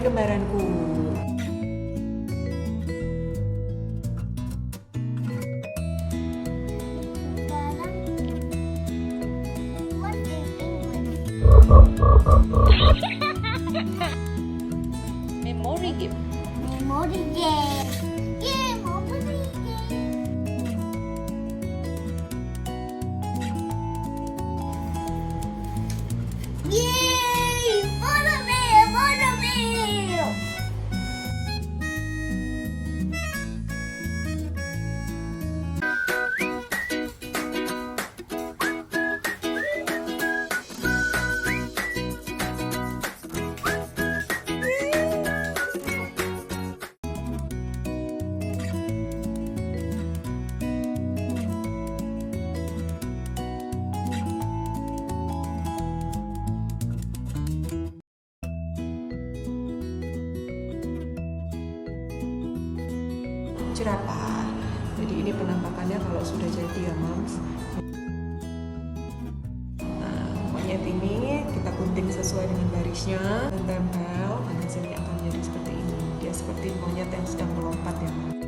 kembaranku. Memory game. Memory game. Game memory game. Yay! Follow me, follow me. Jerapah. Jadi ini penampakannya kalau sudah jadi ya Mams. Nah, monyet ini kita gunting sesuai dengan garisnya dan tempel. Dan hasilnya akan jadi seperti ini. Dia seperti monyet yang sedang melompat ya Mams.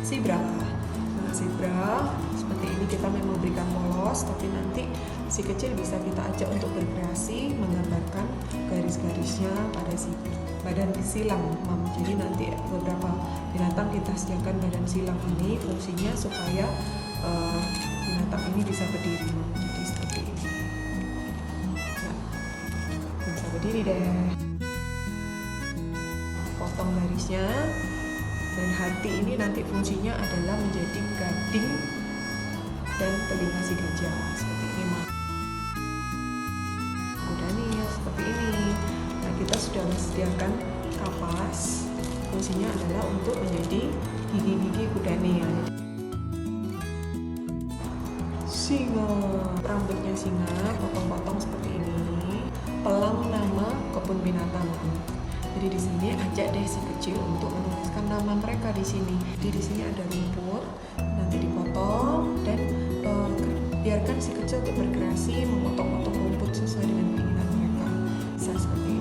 Zebra. Nah, zebra seperti ini kita memang berikan polos, tapi nanti si kecil bisa kita ajak untuk berkreasi menggambarkan garis-garisnya pada si badan silang, Mam. Jadi nanti beberapa binatang kita sediakan badan silang ini fungsinya supaya binatang ini bisa berdiri, Mam. Jadi seperti ini. Nah, bisa berdiri deh. Potong garisnya. Dan hati ini nanti fungsinya adalah menjadi gading dan telinga si gajah seperti ini, Mam. Udah nih seperti ini. Nah, kita sudah menyediakan kapas. Fungsinya adalah untuk menjadi gigi-gigi kuda nih. Singa, rambutnya singa, potong-potong seperti ini. Pelang nama kebun binatang. Jadi di sini ajak deh si kecil untuk menuliskan nama mereka di sini. Jadi di sini ada rumput, nanti dipotong dan biarkan si kecil untuk berkreasi memotong-potong rumput sesuai dengan keinginan mereka. Bisa seperti